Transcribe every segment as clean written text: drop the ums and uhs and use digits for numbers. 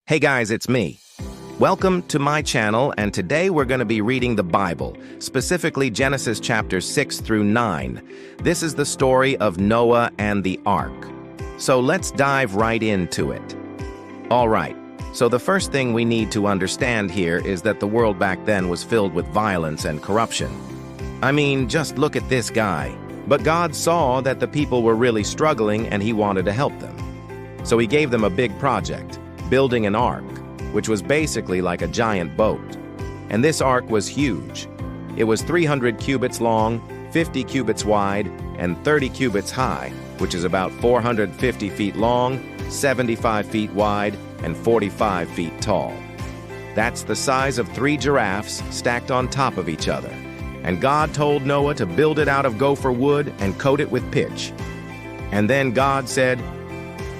Hey guys, it's me. Welcome to my channel, and today we're going to be reading the Bible, specifically Genesis chapters 6 through 9. This is the story of Noah and the Ark. So let's dive right into it. All right, so the first thing we need to understand here is that the world back then was filled with violence and corruption. I mean, just look at this guy. But God saw that the people were really struggling and he wanted to help them. So he gave them a big project, building an ark, which was basically like a giant boat. And this ark was huge. It was 300 cubits long, 50 cubits wide, and 30 cubits high, which is about 450 feet long, 75 feet wide, and 45 feet tall. That's the size of 3 giraffes stacked on top of each other. And God told Noah to build it out of gopher wood and coat it with pitch. And then God said,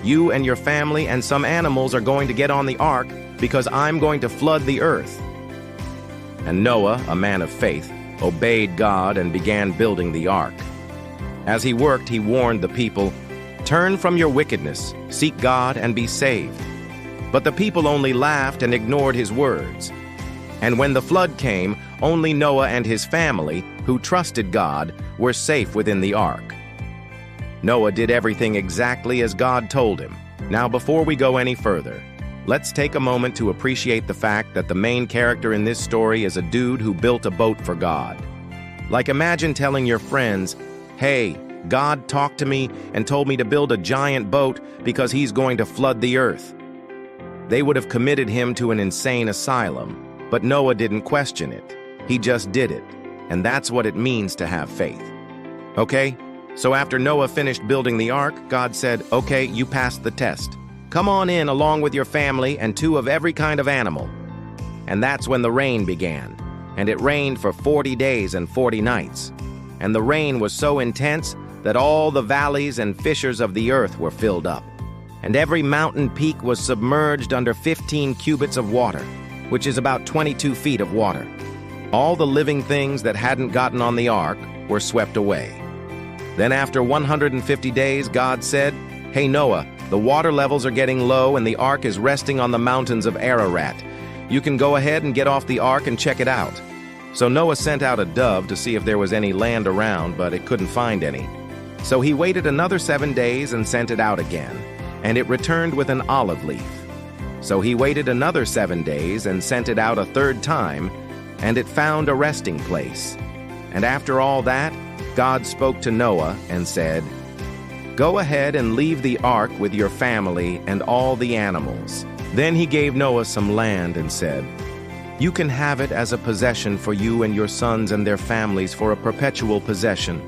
"You and your family and some animals are going to get on the ark because I'm going to flood the earth." And Noah, a man of faith, obeyed God and began building the ark. As he worked, he warned the people, "Turn from your wickedness, seek God and be saved." But the people only laughed and ignored his words. And when the flood came, only Noah and his family, who trusted God, were safe within the ark. Noah did everything exactly as God told him. Now, before we go any further, let's take a moment to appreciate the fact that the main character in this story is a dude who built a boat for God. Like, imagine telling your friends, "Hey, God talked to me and told me to build a giant boat because he's going to flood the earth." They would have committed him to an insane asylum, but Noah didn't question it. He just did it, and that's what it means to have faith. Okay? So after Noah finished building the ark, God said, "Okay, you passed the test. Come on in along with your family and 2 of every kind of animal." And that's when the rain began. And it rained for 40 days and 40 nights. And the rain was so intense that all the valleys and fissures of the earth were filled up. And every mountain peak was submerged under 15 cubits of water, which is about 22 feet of water. All the living things that hadn't gotten on the ark were swept away. Then after 150 days, God said, "Hey Noah, the water levels are getting low and the ark is resting on the mountains of Ararat. You can go ahead and get off the ark and check it out." So Noah sent out a dove to see if there was any land around, but it couldn't find any. So he waited another 7 days and sent it out again, and it returned with an olive leaf. So he waited another 7 days and sent it out a 3rd time, and it found a resting place. And after all that, God spoke to Noah and said, "Go ahead and leave the ark with your family and all the animals." Then he gave Noah some land and said, "You can have it as a possession for you and your sons and their families for a perpetual possession,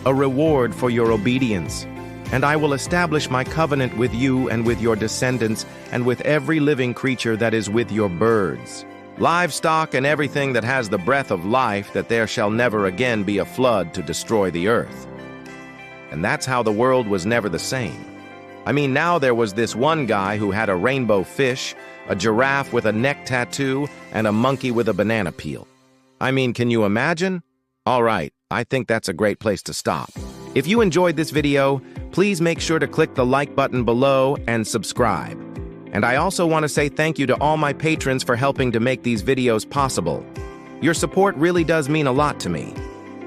a reward for your obedience. And I will establish my covenant with you and with your descendants and with every living creature that is with your birds, livestock, and everything that has the breath of life, that there shall never again be a flood to destroy the earth." And that's how the world was never the same. I mean, now there was this one guy who had a rainbow fish, a giraffe with a neck tattoo, and a monkey with a banana peel. I mean, can you imagine? All right, I think that's a great place to stop. If you enjoyed this video, please make sure to click the like button below and subscribe. And I also want to say thank you to all my patrons for helping to make these videos possible. Your support really does mean a lot to me.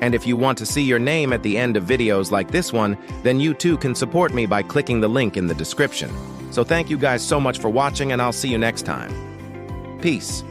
And if you want to see your name at the end of videos like this one, then you too can support me by clicking the link in the description. So thank you guys so much for watching, and I'll see you next time. Peace.